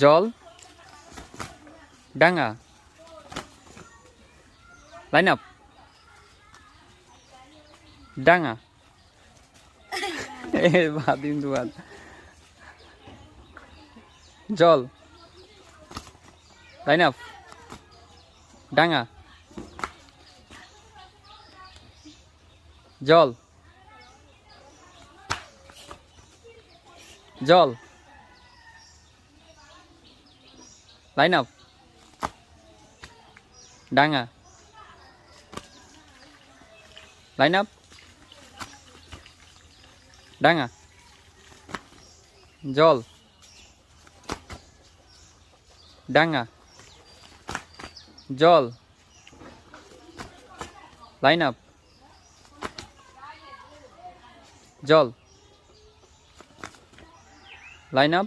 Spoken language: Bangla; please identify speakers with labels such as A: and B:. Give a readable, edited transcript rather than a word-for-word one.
A: জল ডাঙা লাইন আপ ডাঙা বাদ কিন্তু বাদ জল লাইন আপ ডাঙা জল জল লাইন আপ ডাঙা লাইন আপ ডাঙা জল ডাঙা জল লাইন আপ জল লাইন আপ